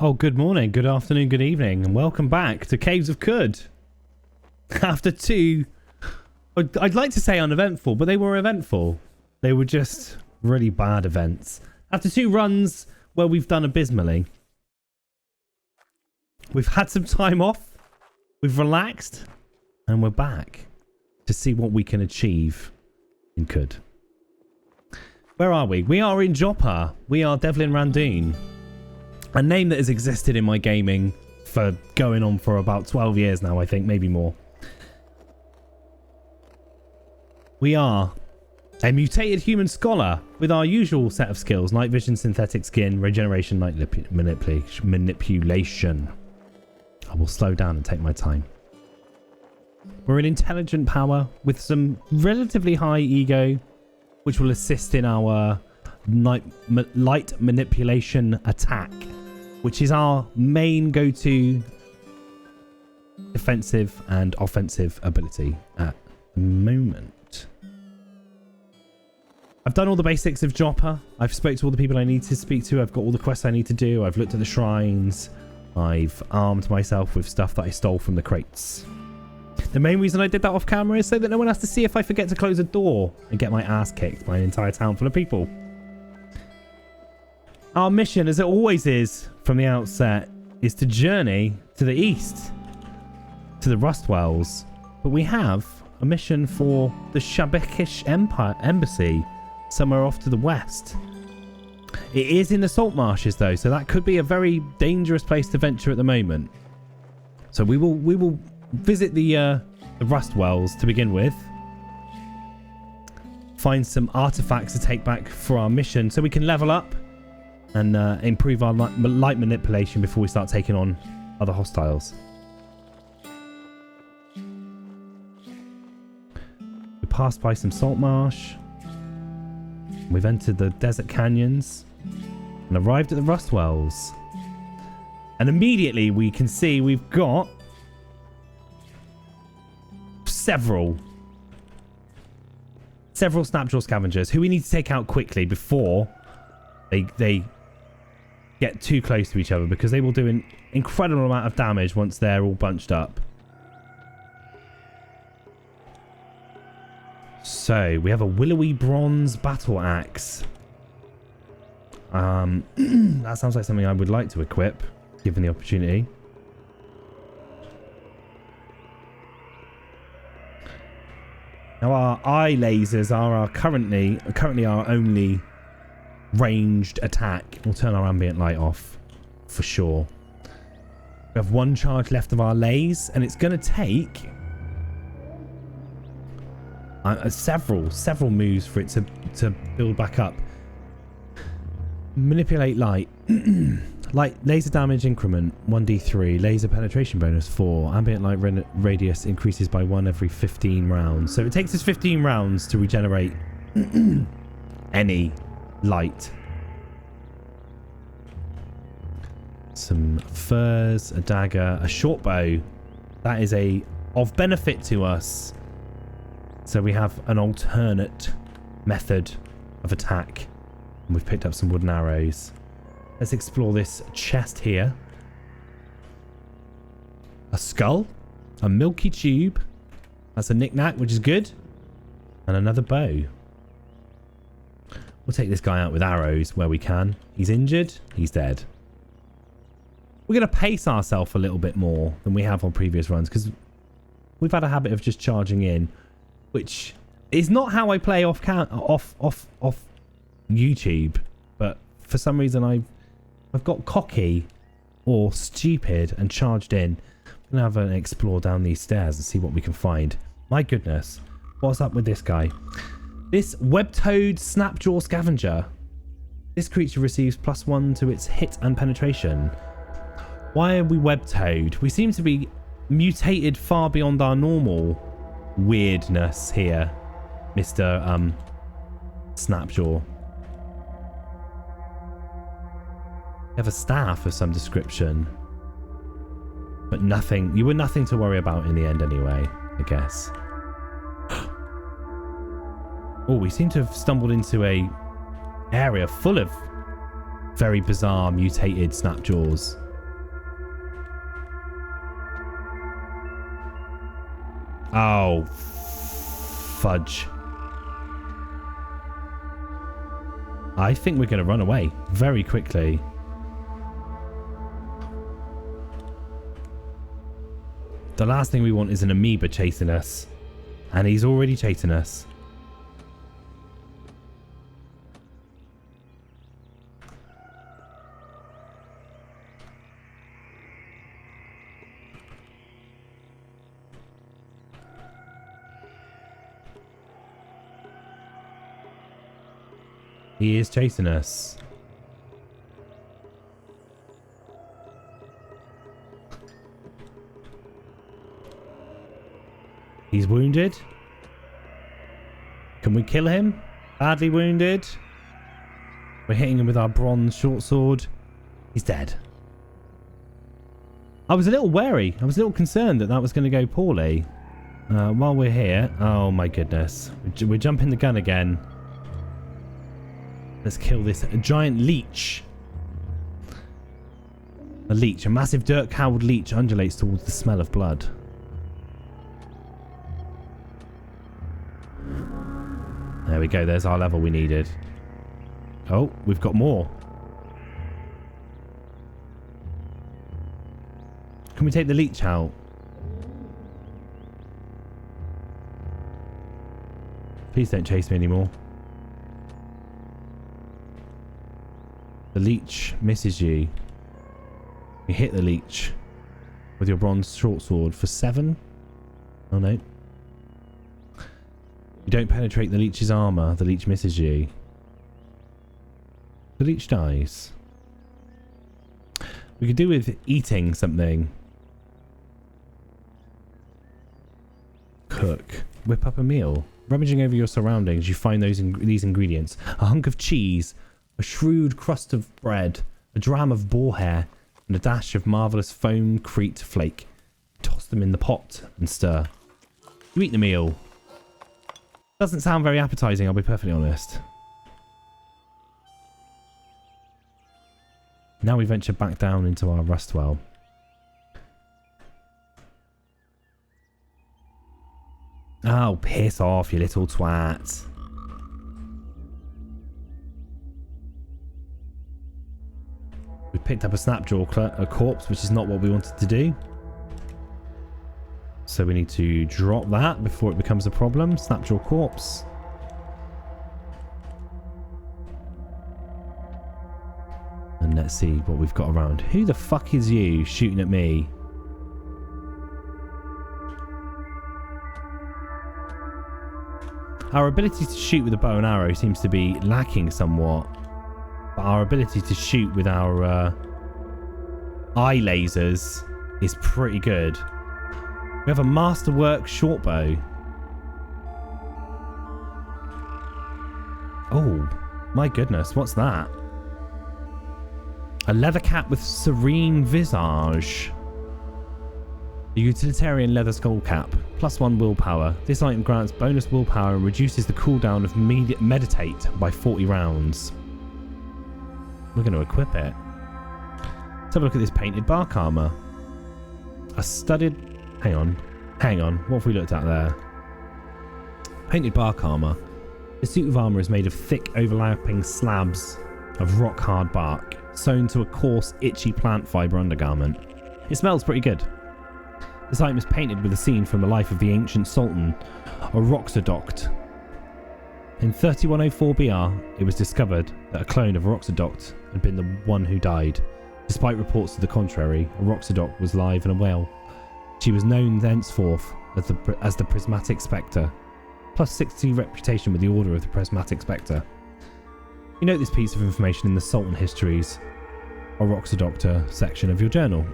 Oh, good morning, good afternoon, good evening, and welcome back to Caves of Khud. After two, I'd like to say uneventful, but they were eventful. They were just really bad events. After two runs where we've done abysmally, we've had some time off, we've relaxed, and we're back to see what we can achieve in Khud. Where are we? We are in Joppa. We are Devlin Randoon. A name that has existed in my gaming for going on for about 12 years now, I think, maybe more. We are a mutated human scholar with our usual set of skills: night vision, synthetic skin, regeneration, night manipulation. I will slow down and take my time. We're an intelligent power with some relatively high ego, which will assist in our light manipulation attack, which is our main go-to defensive and offensive ability at the moment. I've done all the basics of Joppa. I've spoke to all the people I need to speak to. I've got all the quests I need to do. I've looked at the shrines. I've armed myself with stuff that I stole from the crates. The main reason I did that off camera is so that no one has to see if I forget to close a door and get my ass kicked by an entire town full of people. Our mission, as it always is from the outset, is to journey to the east, to the Rustwells. But we have a mission for the Shabekish Embassy, somewhere off to the west. It is in the salt marshes, though, so that could be a very dangerous place to venture at the moment. So we will visit the Rustwells to begin with. Find some artifacts to take back for our mission so we can level up and improve our light manipulation before we start taking on other hostiles. We passed by some salt marsh. We've entered the desert canyons and arrived at the Rustwells. And immediately we can see we've got several Snapjaw scavengers who we need to take out quickly before they get too close to each other, because they will do an incredible amount of damage once they're all bunched up. So we have a willowy bronze battle axe. That sounds like something I would like to equip given the opportunity. Now our eye lasers are currently our only ranged attack. We'll turn our ambient light off for sure. We have one charge left of our lays, and it's going to take several moves for it to build back up. Manipulate light. Light laser damage increment 1d3, laser penetration bonus 4, ambient light radius increases by 1 every 15 rounds. So it takes us 15 rounds to regenerate any light. Some furs, a dagger, a short bow. That is of benefit to us. So we have an alternate method of attack. And we've picked up some wooden arrows. Let's explore this chest here. A skull, a milky tube. That's a knick-knack, which is good. And another bow. We'll take this guy out with arrows where we can. He's injured. He's dead. We're going to pace ourselves a little bit more than we have on previous runs, because we've had a habit of just charging in, which is not how I play off YouTube. But for some reason I've got cocky or stupid and charged in. I'm going to have an explore down these stairs and see what we can find. My goodness. What's up with this guy? This web-toed Snapjaw scavenger. This creature receives +1 to its hit and penetration. Why are we web-toed? We seem to be mutated far beyond our normal weirdness here, Mr. Snapjaw. You have a staff of some description. But nothing. You were nothing to worry about in the end anyway, I guess. Oh, we seem to have stumbled into a area full of very bizarre mutated Snapjaws. Oh, fudge. I think we're going to run away very quickly. The last thing we want is an amoeba chasing us. And he's already chasing us. He is chasing us. He's wounded. Can we kill him? Badly wounded. We're hitting him with our bronze short sword. He's dead. I was a little wary. I was a little concerned that that was going to go poorly. While we're here... Oh my goodness. We're jumping the gun again. Let's kill this giant leech. A leech. A massive dirt-cowled leech undulates towards the smell of blood. There we go. There's our level we needed. Oh, we've got more. Can we take the leech out? Please don't chase me anymore. The leech misses you. You hit the leech with your bronze short sword for 7. Oh no. You don't penetrate the leech's armor. The leech misses you. The leech dies. We could do with eating something. Cook. Whip up a meal. Rummaging over your surroundings, you find these ingredients. A hunk of cheese, a shrewd crust of bread, a dram of boar hair, and a dash of marvellous foam crete flake. Toss them in the pot and stir. You eat the meal. Doesn't sound very appetizing, I'll be perfectly honest. Now we venture back down into our rust well. Oh, piss off, you little twat. We picked up a snapjaw corpse, which is not what we wanted to do. So we need to drop that before it becomes a problem. Snapjaw corpse. And let's see what we've got around. Who the fuck is you shooting at me? Our ability to shoot with a bow and arrow seems to be lacking somewhat. But our ability to shoot with our eye lasers is pretty good. We have a masterwork short bow. Oh, my goodness, what's that? A leather cap with serene visage. A utilitarian leather skull cap. +1 willpower. This item grants bonus willpower and reduces the cooldown of meditate by 40 rounds. We're going to equip it. Let's have a look at this painted bark armor. A studded... Hang on. What have we looked at there? Painted bark armor. The suit of armor is made of thick, overlapping slabs of rock-hard bark, sewn to a coarse, itchy plant fiber undergarment. It smells pretty good. This item is painted with a scene from the life of the ancient sultan, Oroxadoct. In 3104 BR, it was discovered that a clone of Oroxadoct had been the one who died. Despite reports to the contrary, Oroxadoct was alive and well. She was known thenceforth as the Prismatic Spectre, +60 reputation with the Order of the Prismatic Spectre. You note this piece of information in the Sultan Histories, Oroxadoctor section of your journal.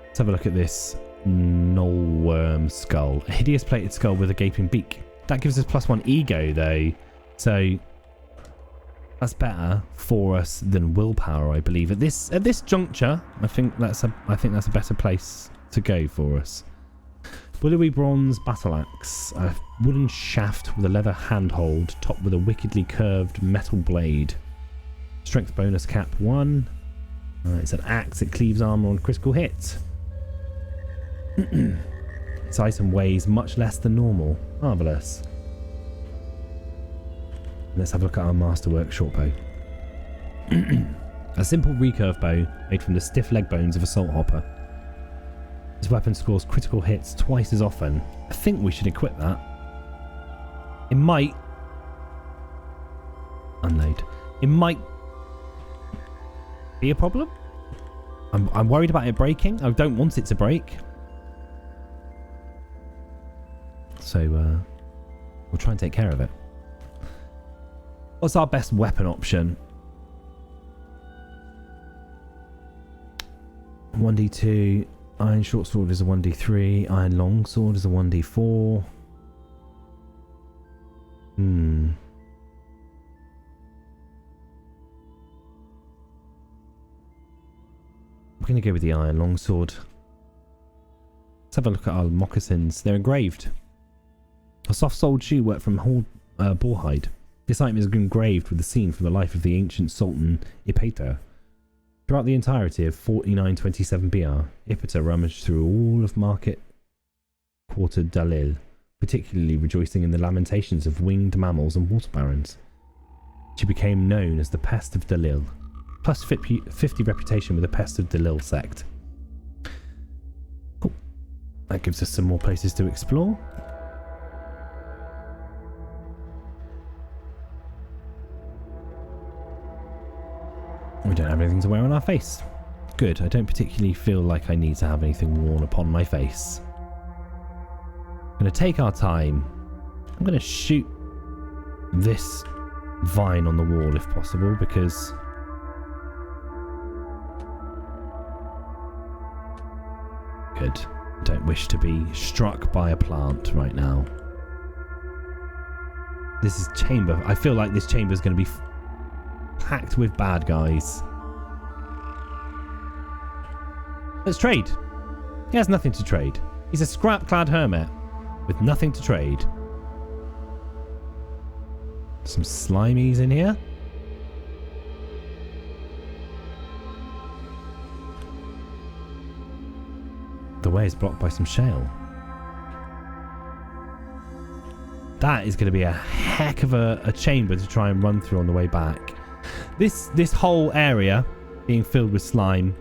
Let's have a look at this knollworm skull. A hideous plated skull with a gaping beak. That gives us +1 ego though, so that's better for us than willpower, I believe. At this juncture, I think that's a better place to go for us. Willowy bronze battle axe. A wooden shaft with a leather handhold, topped with a wickedly curved metal blade. Strength bonus cap 1. It's an axe. It cleaves armor on critical hits. This item weighs much less than normal. Marvellous. Let's have a look at our masterwork short bow. A simple recurve bow made from the stiff leg bones of a salt hopper. This weapon scores critical hits twice as often. I think we should equip that. It might... Unload. It might be a problem. I'm worried about it breaking. I don't want it to break. So we'll try and take care of it. What's our best weapon option? 1d2. Iron short sword is a 1d3. Iron long sword is a 1d4. I'm going to go with the iron long sword. Let's have a look at our moccasins. They're engraved. A soft-soled shoe worked from boar hide. This item is engraved with a scene from the life of the ancient Sultan Ipeta. Throughout the entirety of 4927 BR, Ipeta rummaged through all of Market Quarter Dalil, particularly rejoicing in the lamentations of winged mammals and water barons. She became known as the Pest of Dalil, plus 50 reputation with the Pest of Dalil sect. Cool. That gives us some more places to explore. We don't have anything to wear on our face. Good, I don't particularly feel like I need to have anything worn upon my face. I'm going to take our time. I'm going to shoot this vine on the wall if possible, because good. I don't wish to be struck by a plant right now. This is chamber. I feel like this chamber is going to be packed with bad guys. Let's trade. He has nothing to trade. He's a scrap-clad hermit with nothing to trade. Some slimies in here. The way is blocked by some shale. That is going to be a heck of a chamber to try and run through on the way back. This whole area being filled with slime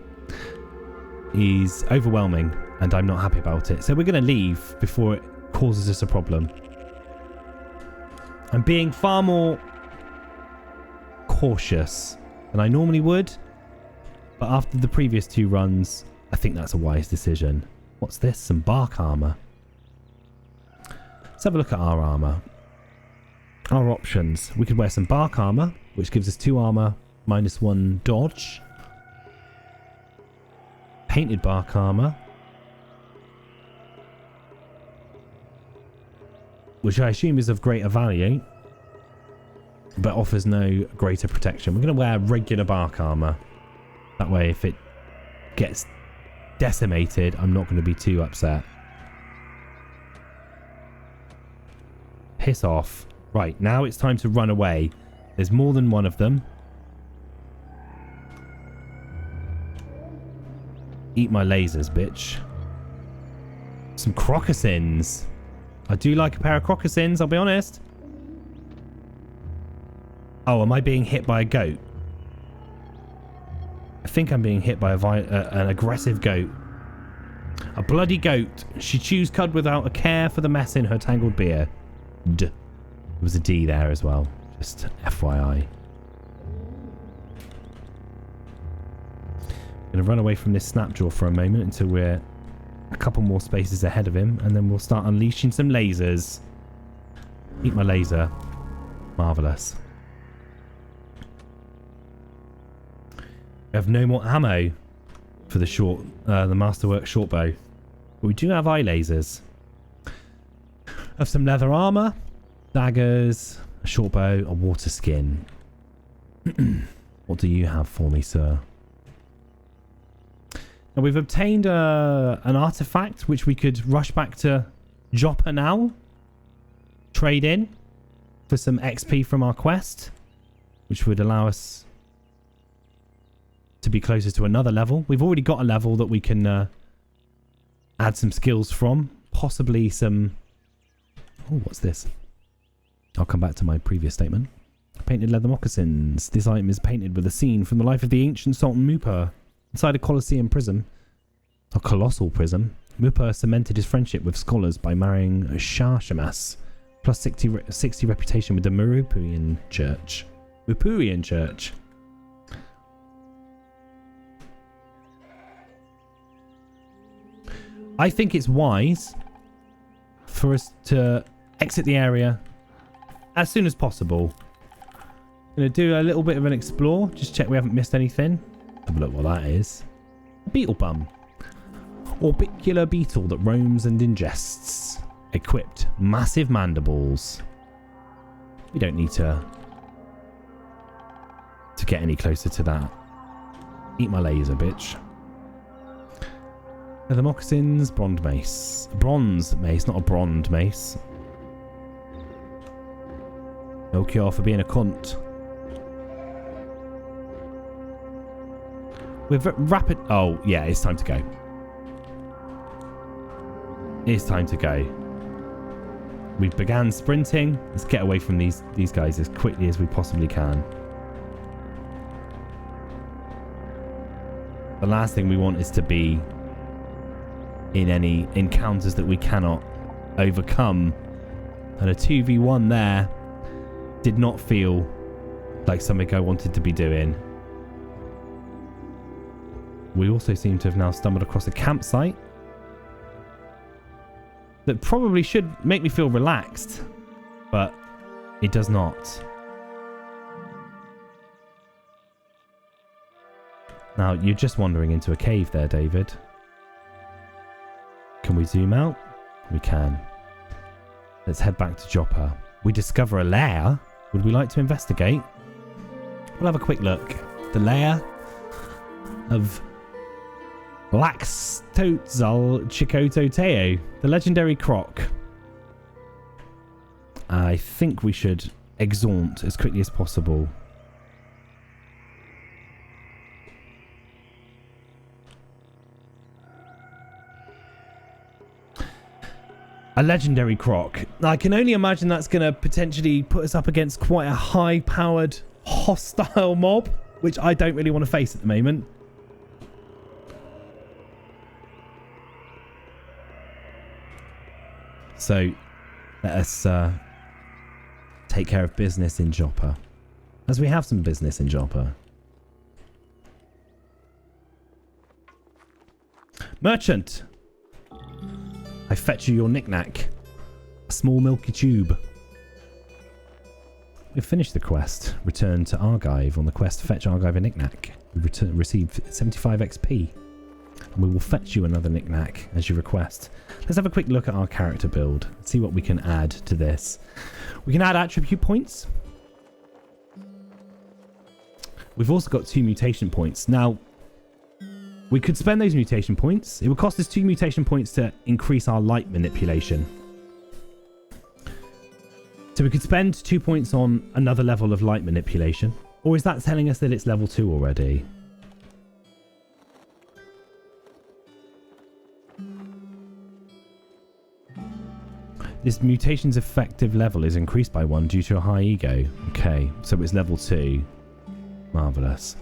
is overwhelming, and I'm not happy about it. So we're going to leave before it causes us a problem. I'm being far more cautious than I normally would, but after the previous 2 runs, I think that's a wise decision. What's this? Some bark armor. Let's have a look at our armor. Our options. We could wear some bark armor, which gives us 2 armor, -1 dodge. Painted bark armor, which I assume is of greater value, but offers no greater protection. We're going to wear regular bark armor. That way, if it gets decimated, I'm not going to be too upset. Piss off. Right, now it's time to run away. There's more than one of them. Eat my lasers, bitch. Some crocossins. I do like a pair of crocossins, I'll be honest. Oh, am I being hit by a goat? I think I'm being hit by an aggressive goat. A bloody goat. She chews cud without a care for the mess in her tangled beard. There was a D there as well. Just FYI. I'm going to run away from this snapjaw for a moment until we're a couple more spaces ahead of him, and then we'll start unleashing some lasers. Eat my laser. Marvellous. We have no more ammo for the masterwork short bow, but we do have eye lasers. Have some leather armor, daggers, a short bow, a water skin. What do you have for me, sir? Now we've obtained an artifact which we could rush back to Joppa now. Trade in for some XP from our quest, which would allow us to be closer to another level. We've already got a level that we can add some skills from. Possibly some... Oh, what's this? I'll come back to my previous statement. Painted leather moccasins. This item is painted with a scene from the life of the ancient Sultan Mupa. Inside a Colosseum prism. A colossal prism. Mupa cemented his friendship with scholars by marrying Shah Shamas. Plus 60 reputation with the Mupurian Church. Mupurian Church. I think it's wise for us to exit the area as soon as possible. Gonna do a little bit of an explore. Just check we haven't missed anything. Have a look what that is. Beetle bum. Orbicular beetle that roams and ingests. Equipped. Massive mandibles. We don't need to get any closer to that. Eat my laser, bitch. Leather moccasins, bronze mace. Bronze mace, not a bronze mace. No cure for being a cunt. With rapid... Oh, yeah, it's time to go. It's time to go. We began sprinting. Let's get away from these guys as quickly as we possibly can. The last thing we want is to be in any encounters that we cannot overcome. And a 2v1 there did not feel like something I wanted to be doing. We also seem to have now stumbled across a campsite that probably should make me feel relaxed, but it does not. Now, you're just wandering into a cave there, David. Can we zoom out? We can. Let's head back to Joppa. We discover a lair. Would we like to investigate? We'll have a quick look. The lair of Laxtotzal Chikototeo, the legendary croc. I think we should exaunt as quickly as possible. A legendary croc. I can only imagine that's going to potentially put us up against quite a high-powered, hostile mob, which I don't really want to face at the moment. So, let us take care of business in Joppa. As we have some business in Joppa. Merchant! I fetch you your knick-knack. A small milky tube. We've finished the quest. Return to Argive. On the quest, fetch Argive a knick-knack. We've received 75 XP. And we will fetch you another knick-knack as you request. Let's have a quick look at our character build. See what we can add to this. We can add attribute points. We've also got 2 mutation points. Now, we could spend those mutation points. It would cost us 2 mutation points to increase our light manipulation. So we could spend 2 points on another level of light manipulation. Or is that telling us that it's level 2 already? This mutation's effective level is increased by 1 due to a high ego. Okay, so it's level 2. Marvellous.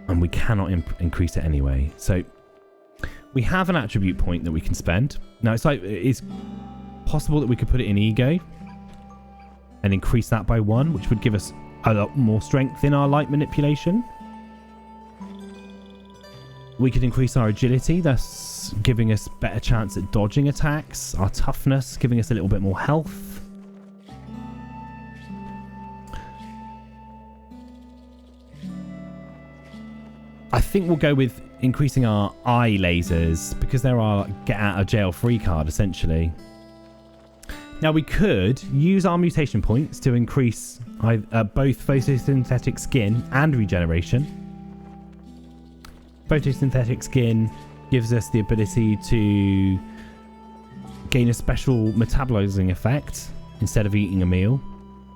And we cannot increase it anyway. So we have an attribute point that we can spend. Now it's possible that we could put it in ego and increase that by 1, which would give us a lot more strength in our light manipulation. We could increase our agility, thus giving us better chance at dodging attacks. Our toughness, giving us a little bit more health. I think we'll go with increasing our eye lasers because they're our get out of jail free card, essentially. Now we could use our mutation points to increase both photosynthetic skin and regeneration. photosynthetic skin gives us the ability to gain a special metabolizing effect. Instead of eating a meal,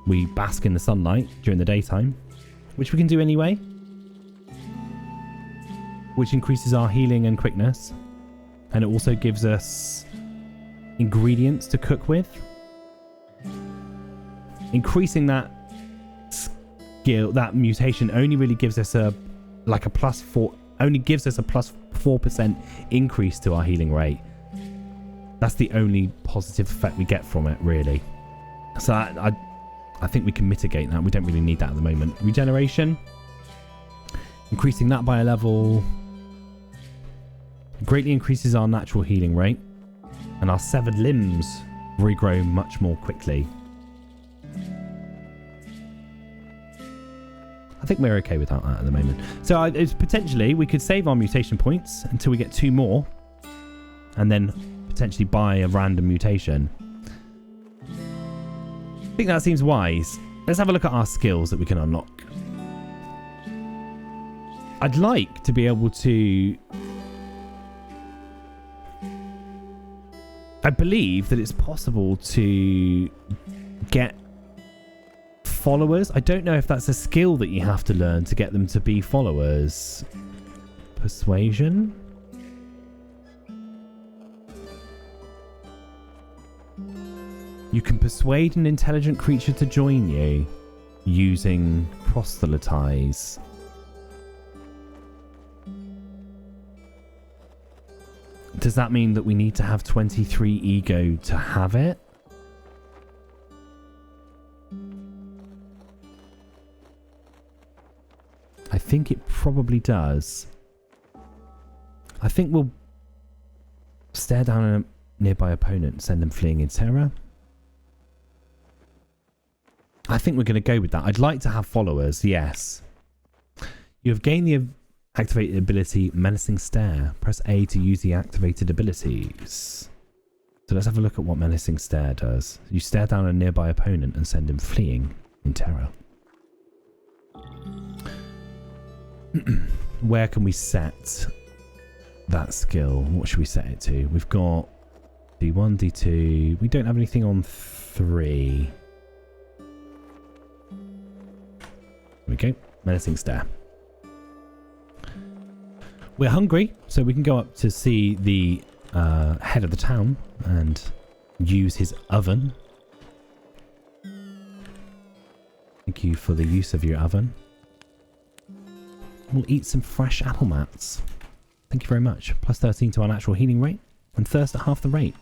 we bask in the sunlight during the daytime, which we can do anyway, which increases our healing and quickness. And it also gives us ingredients to cook with. Increasing that skill, that mutation, only really gives us a only gives us a plus 4% increase to our healing rate. That's the only positive effect we get from it, really. So I think we can mitigate that. We don't really need that at the moment. Regeneration, increasing that by a level greatly increases our natural healing rate, and our severed limbs regrow much more quickly. I think we're okay without that at the moment. So it's potentially we could save our mutation points until we get 2 more, and then potentially buy a random mutation. I think that seems wise. Let's have a look at our skills that we can unlock. I'd like to be able to... I believe that it's possible to get followers. I don't know if that's a skill that you have to learn to get them to be followers. Persuasion? You can persuade an intelligent creature to join you using proselytize. Does that mean that we need to have 23 ego to have it? I think it probably does. I think we'll stare down a nearby opponent and send them fleeing in terror. I think we're going to go with that. I'd like to have followers, yes. You have gained the activated ability Menacing Stare. Press A to use the activated abilities. So let's have a look at what Menacing Stare does. You stare down a nearby opponent and send him fleeing in terror. Where can we set that skill? What should we set it to? We've got D1, D2. We don't have anything on 3. There we go. Menacing Stare. We're hungry, so we can go up to see the head of the town and use his oven. Thank you for the use of your oven. We'll eat some fresh apple mats. Thank you very much. Plus 13 to our natural healing rate and thirst at half the rate.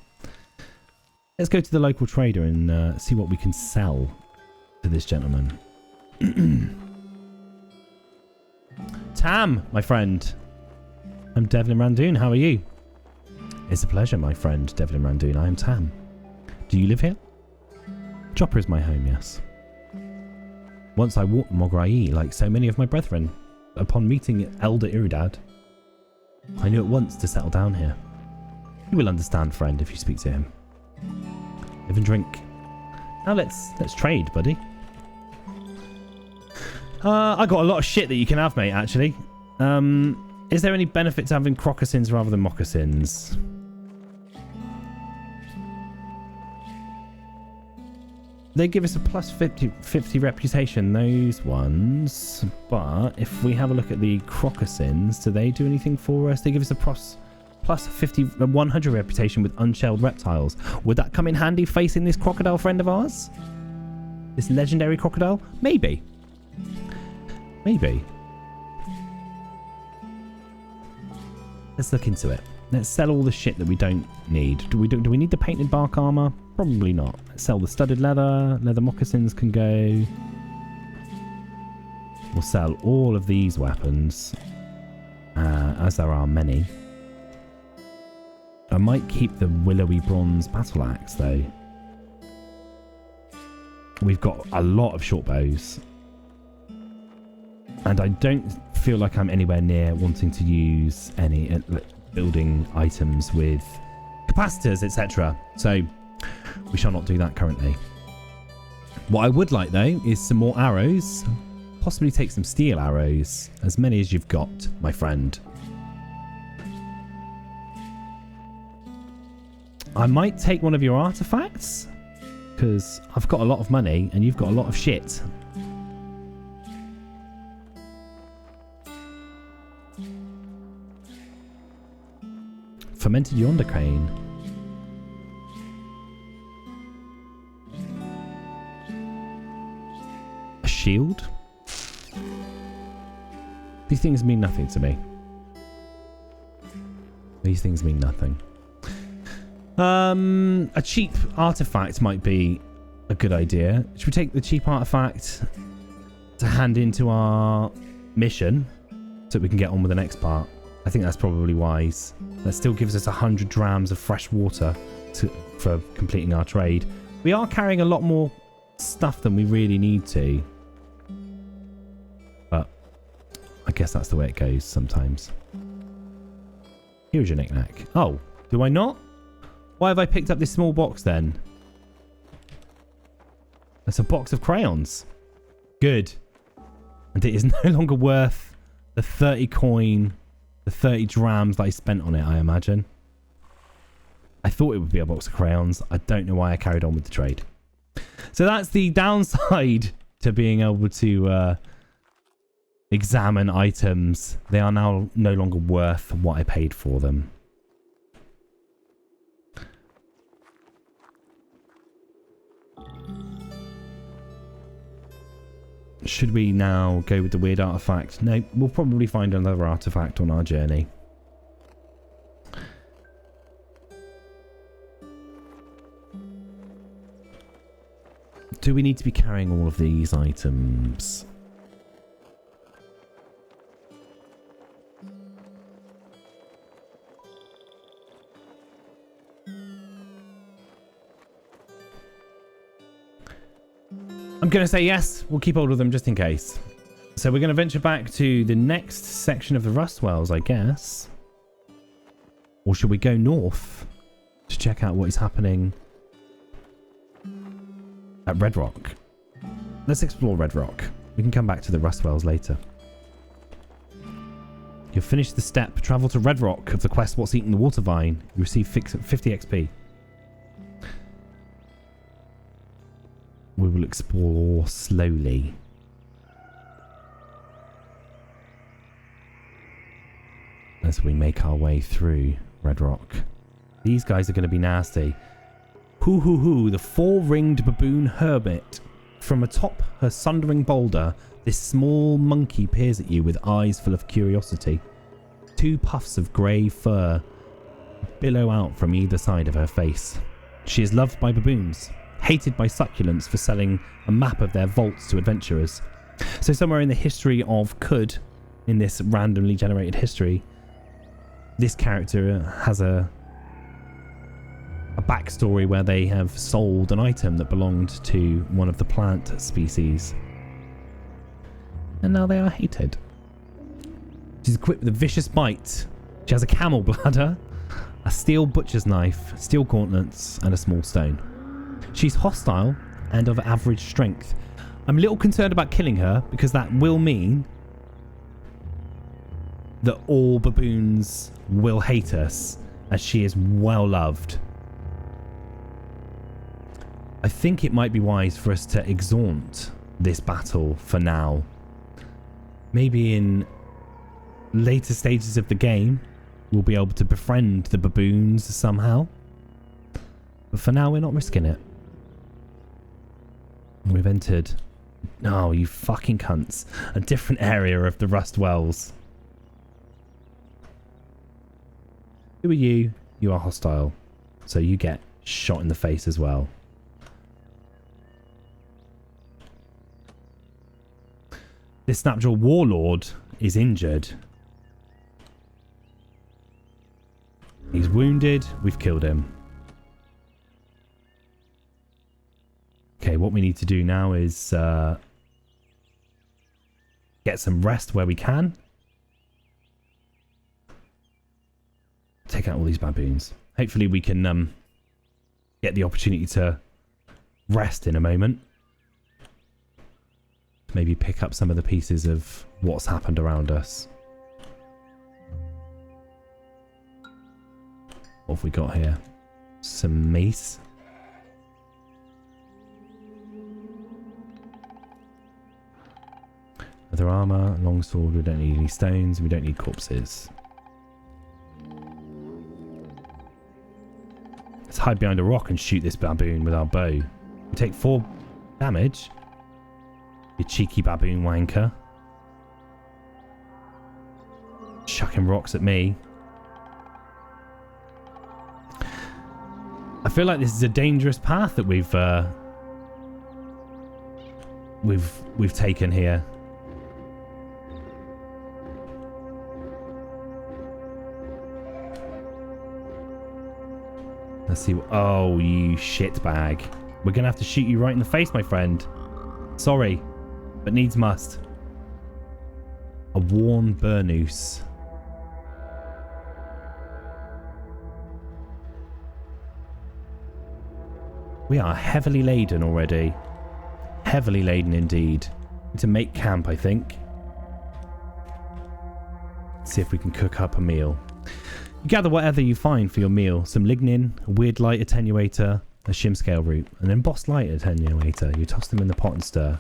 Let's go to the local trader and see what we can sell to this gentleman. Tam, my friend. I'm Devlin Randoon. How are you? It's a pleasure, my friend, Devlin Randoon. I am Tam. Do you live here? Chopper is my home, yes. Once I walked Mogra'i like so many of my brethren. Upon meeting Elder Iridad, I knew at once to settle down here. You will understand, friend, if you speak to him. Live and drink. Now let's trade, buddy. I got a lot of shit that you can have, mate, actually. Is there any benefit to having crocossins rather than moccasins? They give us a plus 50 reputation, those ones. But if we have a look at the crocossins, do they do anything for us? They give us a plus 100 reputation with unshelled reptiles. Would that come in handy facing this crocodile friend of ours? This legendary crocodile? Maybe. Maybe. Let's look into it. Let's sell all the shit that we don't need. Do we need the painted bark armor? Probably not. Let's sell the studded leather. Leather moccasins can go. We'll sell all of these weapons, as there are many. I might keep the willowy bronze battle axe though. We've got a lot of short bows, and I don't feel like I'm anywhere near wanting to use any building items with capacitors, etc. So we shall not do that currently. What I would like though is some more arrows. Possibly take some steel arrows, as many as you've got, my friend. I might take one of your artifacts, because I've got a lot of money and you've got a lot of shit. Fermented yonder cane. A shield? These things mean nothing to me. These things mean nothing. A cheap artifact might be a good idea. Should we take the cheap artifact to hand into our mission so we can get on with the next part? I think that's probably wise. That still gives us 100 drams of fresh water for completing our trade. We are carrying a lot more stuff than we really need to. But I guess that's the way it goes sometimes. Here's your knick-knack. Oh, do I not? Why have I picked up this small box then? That's a box of crayons. Good. And it is no longer worth the 30 coin, the 30 drams that I spent on it, I imagine. I thought it would be a box of crayons. I don't know why I carried on with the trade. So that's the downside to being able to examine items. They are now no longer worth what I paid for them. Should we now go with the weird artifact? No, we'll probably find another artifact on our journey. Do we need to be carrying all of these items? I'm going to say yes. We'll keep hold of them just in case. So we're going to venture back to the next section of the Rust Wells, I guess. Or should we go north to check out what is happening at Red Rock? Let's explore Red Rock. We can come back to the Rust Wells later. You've finished the step. Travel to Red Rock of the quest What's Eating the Water Vine. You receive 50 XP. We will explore slowly. As we make our way through Red Rock. These guys are going to be nasty. Hoo hoo hoo, the four-ringed baboon hermit. From atop her sundering boulder, this small monkey peers at you with eyes full of curiosity. Two puffs of grey fur billow out from either side of her face. She is loved by baboons, hated by succulents for selling a map of their vaults to adventurers. So somewhere in the history of Kud, in this randomly generated history, this character has a backstory where they have sold an item that belonged to one of the plant species. And now they are hated. She's equipped with a vicious bite. She has a camel bladder, a steel butcher's knife, steel gauntlets, and a small stone. She's hostile and of average strength. I'm a little concerned about killing her because that will mean that all baboons will hate us as she is well loved. I think it might be wise for us to exaunt this battle for now. Maybe in later stages of the game we'll be able to befriend the baboons somehow. But for now we're not risking it. We've entered, oh you fucking cunts, a different area of the Rust Wells. Who are you? You are hostile. So you get shot in the face as well. This Snapjaw warlord is injured. He's wounded. We've killed him. Okay, what we need to do now is get some rest where we can. Take out all these baboons. Hopefully we can get the opportunity to rest in a moment. Maybe pick up some of the pieces of what's happened around us. What have we got here? Some mace. Leather armor, longsword. We don't need any stones. We don't need corpses. Let's hide behind a rock and shoot this baboon with our bow. We take 4 damage. You cheeky baboon wanker. Chucking rocks at me. I feel like this is a dangerous path that we've taken here. Let's see. Oh, you shitbag. We're going to have to shoot you right in the face, my friend. Sorry, but needs must. A worn burnous. We are heavily laden already. Heavily laden indeed. Need to make camp, I think. Let's see if we can cook up a meal. You gather whatever you find for your meal. Some lignin, a weird light attenuator, a shim scale root, an embossed light attenuator. You toss them in the pot and stir.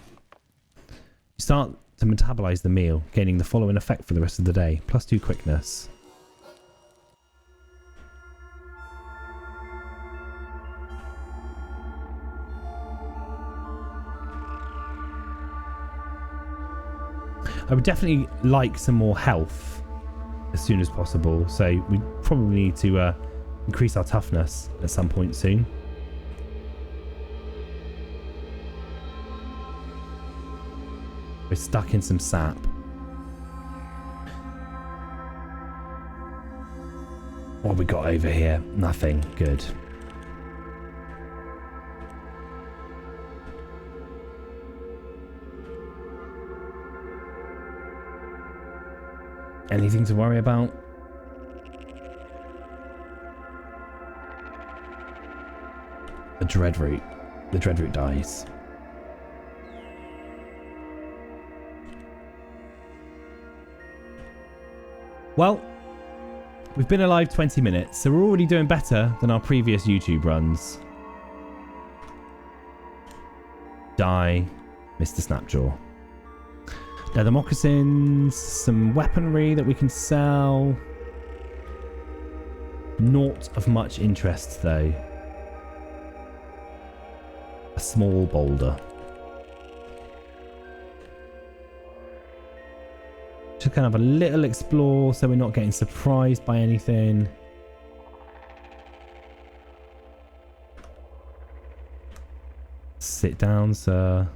You start to metabolize the meal, gaining the following effect for the rest of the day. +2 quickness. I would definitely like some more health as soon as possible, so we probably need to increase our toughness at some point soon. We're stuck in some sap. What have we got over here? Nothing. Good. Anything to worry about? The dreadroot. The dreadroot dies. Well, we've been alive 20 minutes, so we're already doing better than our previous YouTube runs. Die, Mr. Snapjaw. Leather moccasins, some weaponry that we can sell. Naught of much interest, though. A small boulder. Just kind of a little explore so we're not getting surprised by anything. Sit down, sir.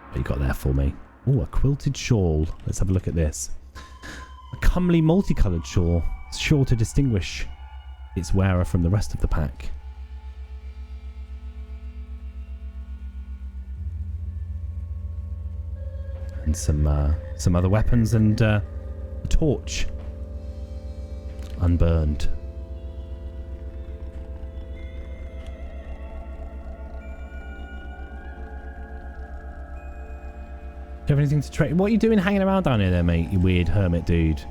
What you got there for me? Oh, a quilted shawl. Let's have a look at this. A comely multicoloured shawl. It's sure to distinguish its wearer from the rest of the pack. And some other weapons and a torch. Unburned. Do you have anything to trade? What are you doing hanging around down here there, mate? You weird hermit dude.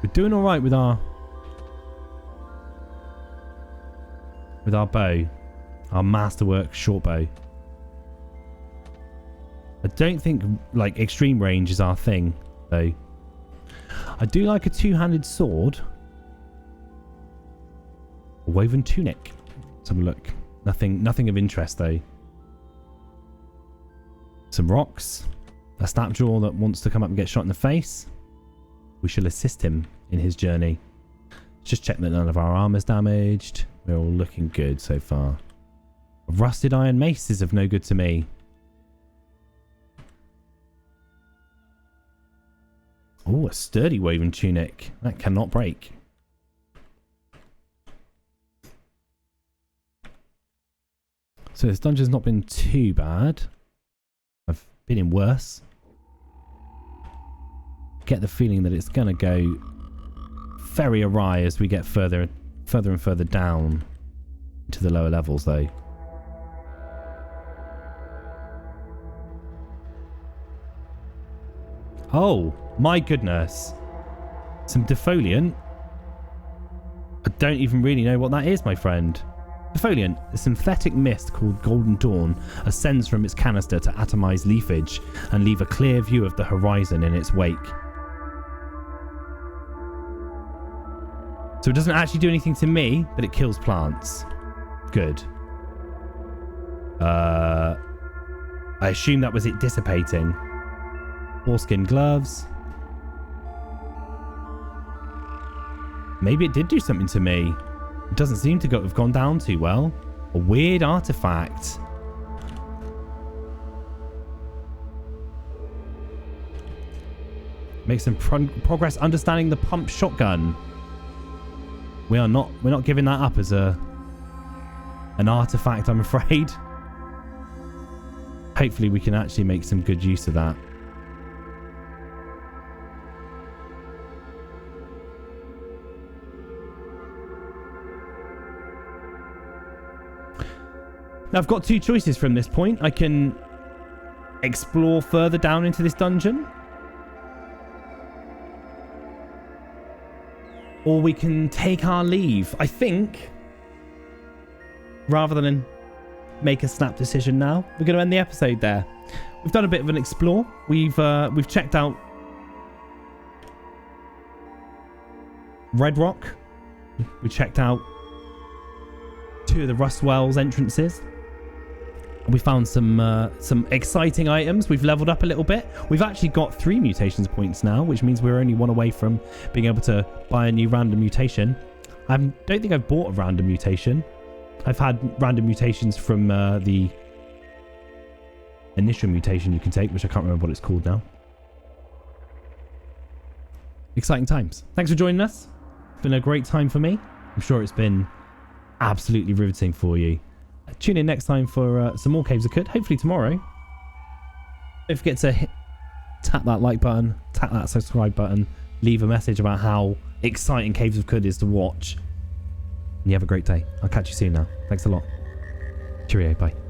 We're doing alright with our bow. Our masterwork short bow. I don't think like extreme range is our thing, though. I do like a two-handed sword. A woven tunic. Let's have a look. Nothing of interest though. Some rocks. A snapjaw that wants to come up and get shot in the face. We shall assist him in his journey. Just check that none of our armor's damaged. We're all looking good so far. A rusted iron mace is of no good to me. Oh, a sturdy woven tunic. That cannot break. So this dungeon's not been too bad. I've been in worse. Get the feeling that it's going to go very awry as we get further and further down to the lower levels, though. Oh, my goodness. Some defoliant. I don't even really know what that is, my friend. Defoliant, a synthetic mist called Golden Dawn, ascends from its canister to atomize leafage and leave a clear view of the horizon in its wake. So it doesn't actually do anything to me, but it kills plants. Good. I assume that was it dissipating. Foreskin gloves. Maybe it did do something to me. It doesn't seem to have gone down too well. A weird artifact. Make some progress understanding the pump shotgun. We're not giving that up as an artifact, I'm afraid. Hopefully we can actually make some good use of that. Now I've got two choices from this point. I can explore further down into this dungeon, or we can take our leave. I think, rather than make a snap decision now, we're going to end the episode there. We've done a bit of an explore. We've checked out Red Rock. We checked out 2 of the Rustwell's entrances. We found some exciting items. We've leveled up a little bit. We've actually got 3 mutations points now, which means we're only 1 away from being able to buy a new random mutation. I don't think I've bought a random mutation. I've had random mutations from the initial mutation you can take, which I can't remember what it's called now. Exciting times. Thanks for joining us. It's been a great time for me. I'm sure it's been absolutely riveting for you. Tune in next time for some more Caves of Cud, hopefully tomorrow. Don't forget to tap that like button, tap that subscribe button, leave a message about how exciting Caves of Cud is to watch. And you have a great day. I'll catch you soon now. Thanks a lot. Cheerio. Bye.